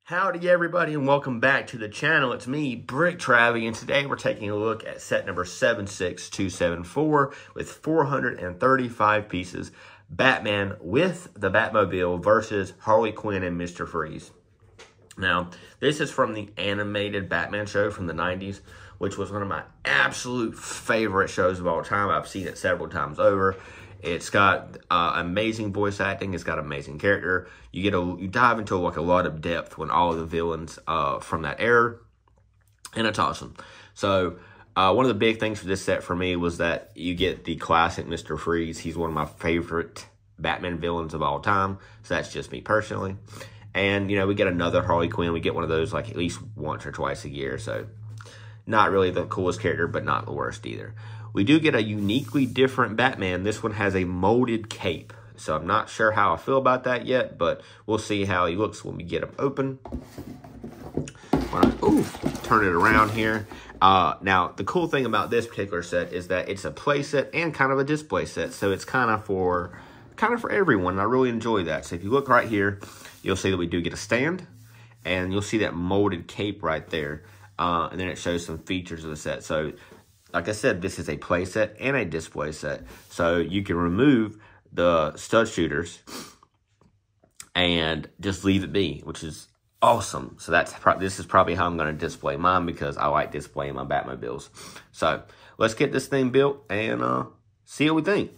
Howdy everybody and welcome back to the channel. It's me, Brick Travy, and today we're taking a look at set number 76274 with 435 pieces. Batman with the Batmobile versus Harley Quinn and Mr. Freeze. Now, this is from the animated Batman show from the 90s, which was one of my absolute favorite shows of all time. I've seen it several times over. It's got amazing voice acting. It's got amazing character. You dive into like a lot of depth when all of the villains from that era, and it's awesome. So one of the big things for this set for me was that you get the classic Mr. Freeze. He's one of my favorite Batman villains of all time. So that's just me personally. And we get another Harley Quinn. We get one of those like at least once or twice a year. So not really the coolest character, but not the worst either. We do get a uniquely different Batman. This one has a molded cape. So I'm not sure how I feel about that yet, but we'll see how he looks when we get him open. Turn it around here. Now, the cool thing about this particular set is that it's a play set and kind of a display set. So it's kind of for everyone. And I really enjoy that. So if you look right here, you'll see that we do get a stand. And you'll see that molded cape right there. And then it shows some features of the set. So like I said, this is a play set and a display set. So you can remove the stud shooters and just leave it be, which is awesome. So this is probably how I'm going to display mine because I like displaying my Batmobiles. So let's get this thing built and see what we think.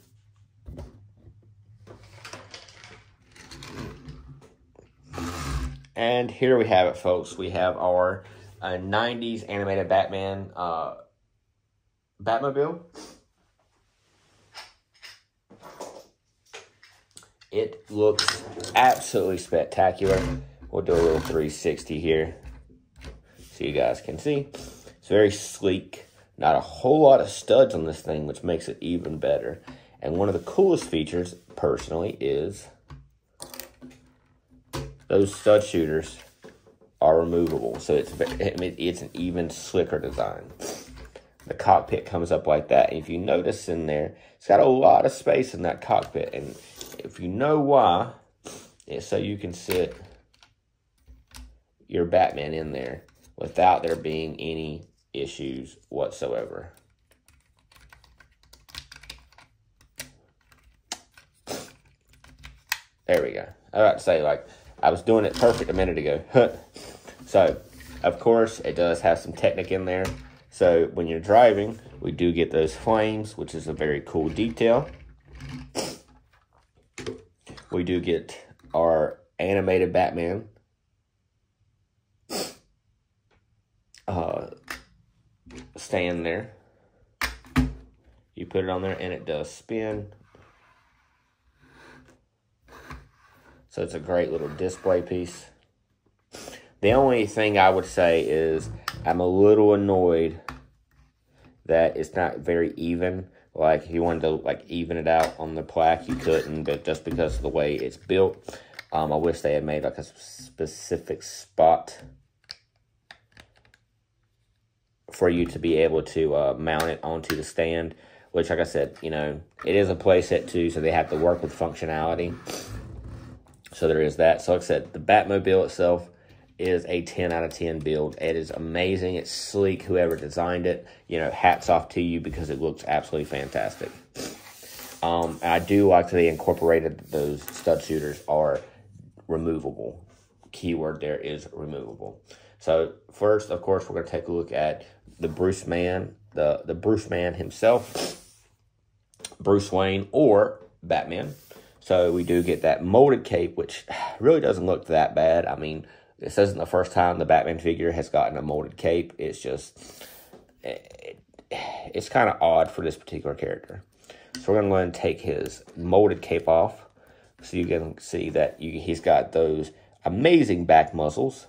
And here we have it, folks. We have our 90s animated Batman Batmobile. It looks absolutely spectacular. We'll do a little 360 here so you guys can see. It's very sleek. Not a whole lot of studs on this thing, which makes it even better. And one of the coolest features, personally, is those stud shooters are removable. So it's an even slicker design. The cockpit comes up like that. And if you notice in there, it's got a lot of space in that cockpit. And if you know why, it's so you can sit your Batman in there without there being any issues whatsoever. There we go. I was about to say, like, I was doing it perfect a minute ago. So, of course, it does have some Technic in there. So when you're driving, we do get those flames, which is a very cool detail. We do get our animated Batman stand there. You put it on there and it does spin. So it's a great little display piece. The only thing I would say is I'm a little annoyed that it's not very even. Like, if you wanted to, like, even it out on the plaque, you couldn't, but just because of the way it's built, I wish they had made, like, a specific spot for you to be able to mount it onto the stand, which, like I said, it is a play set, too, so they have to work with functionality. So there is that. So, like I said, the Batmobile itself is a 10 out of 10 build. It is amazing. It's sleek. Whoever designed it, hats off to you because it looks absolutely fantastic. I do like that they incorporated those stud shooters are removable. Keyword there is removable. So first, of course, we're going to take a look at the Bruce Man, the Bruce Man himself, Bruce Wayne or Batman. So we do get that molded cape, which really doesn't look that bad. I mean, this isn't the first time the Batman figure has gotten a molded cape. It's just, it's kind of odd for this particular character. So we're going to go ahead and take his molded cape off. So you can see that he's got those amazing back muscles.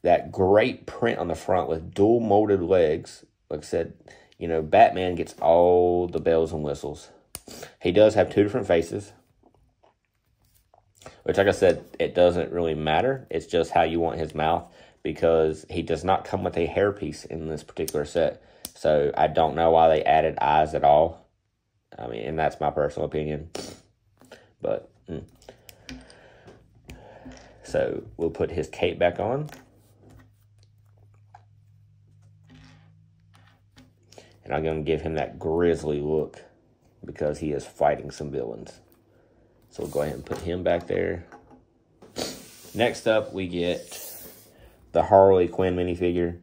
That great print on the front with dual molded legs. Like I said, Batman gets all the bells and whistles. He does have two different faces. Which, like I said, it doesn't really matter. It's just how you want his mouth because he does not come with a hairpiece in this particular set. So I don't know why they added eyes at all. I mean, and that's my personal opinion. But So we'll put his cape back on. And I'm going to give him that grisly look because he is fighting some villains. So we'll go ahead and put him back there. Next up, we get the Harley Quinn minifigure.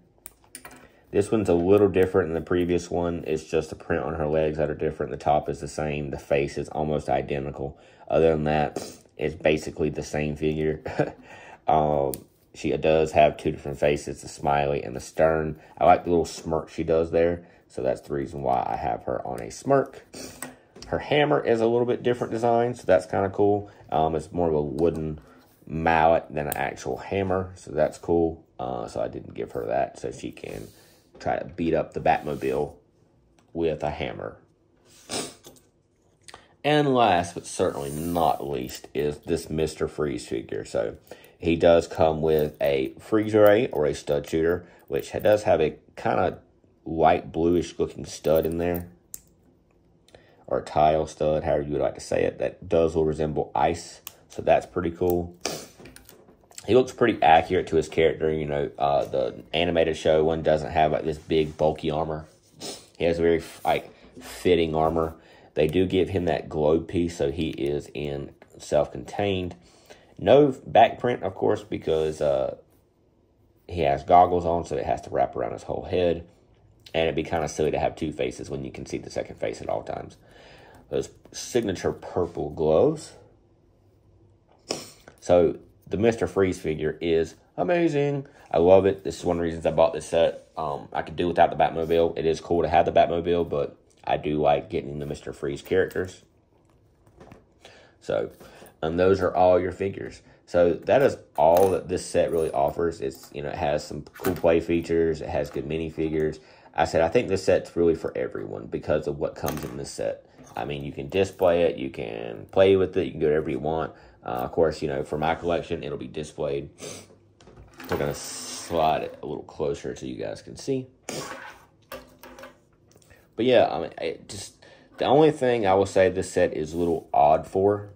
This one's a little different than the previous one. It's just a print on her legs that are different. The top is the same. The face is almost identical. Other than that, it's basically the same figure. She does have two different faces, the smiley and the stern. I like the little smirk she does there. So that's the reason why I have her on a smirk. Her hammer is a little bit different design, so that's kind of cool. It's more of a wooden mallet than an actual hammer, so that's cool. So I didn't give her that, so she can try to beat up the Batmobile with a hammer. And last, but certainly not least, is this Mr. Freeze figure. So he does come with a freeze ray or a stud shooter, which does have a kind of light bluish looking stud in there, or a tile stud, however you would like to say it, that does resemble ice, so that's pretty cool. He looks pretty accurate to his character. You know, the animated show one doesn't have like this big bulky armor. He has very like fitting armor. They do give him that globe piece, so he is in self-contained. No back print, of course, because he has goggles on, so it has to wrap around his whole head. And it'd be kind of silly to have two faces when you can see the second face at all times. Those signature purple gloves. So the Mr. Freeze figure is amazing. I love it. This is one of the reasons I bought this set. I could do without the Batmobile. It is cool to have the Batmobile, but I do like getting the Mr. Freeze characters. So, those are all your figures. So that is all that this set really offers. It's, you know, it has some cool play features. It has good minifigures. I think this set's really for everyone because of what comes in this set. I mean, you can display it, you can play with it, you can do whatever you want. Of course, you know, for my collection, it'll be displayed. We're going to slide it a little closer so you guys can see. But yeah, I mean, the only thing I will say this set is a little odd for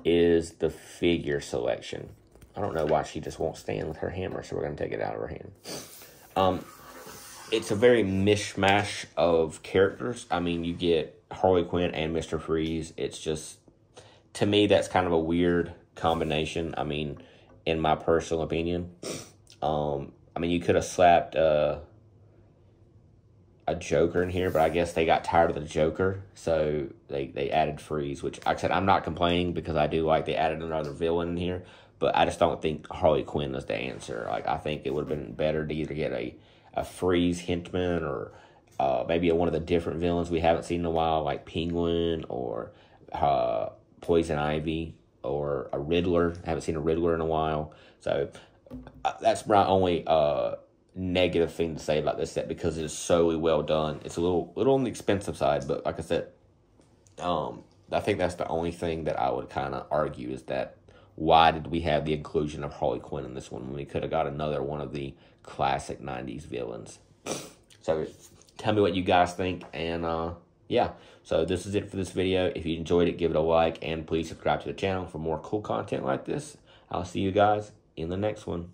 is the figure selection. I don't know why she just won't stand with her hammer, so we're going to take it out of her hand. It's a very mishmash of characters. I mean, you get Harley Quinn and Mr. Freeze. It's just, to me, that's kind of a weird combination. I mean, in my personal opinion. I mean, you could have slapped a Joker in here, but I guess they got tired of the Joker, so they added Freeze, which, like I said, I'm not complaining because I do like they added another villain in here, but I just don't think Harley Quinn is the answer. Like, I think it would have been better to either get a Freeze henchman or maybe one of the different villains we haven't seen in a while, like Penguin or Poison Ivy or a Riddler. I haven't seen a Riddler in a while, so that's my only negative thing to say about this set because it is so well done. It's a little on the expensive side, but like I said, I think that's the only thing that I would kind of argue is that why did we have the inclusion of Harley Quinn in this one when we could have got another one of the classic 90s villains? So tell me what you guys think, and yeah, so this is it for this video. If you enjoyed it, give it a like, and please subscribe to the channel for more cool content like this. I'll see you guys in the next one.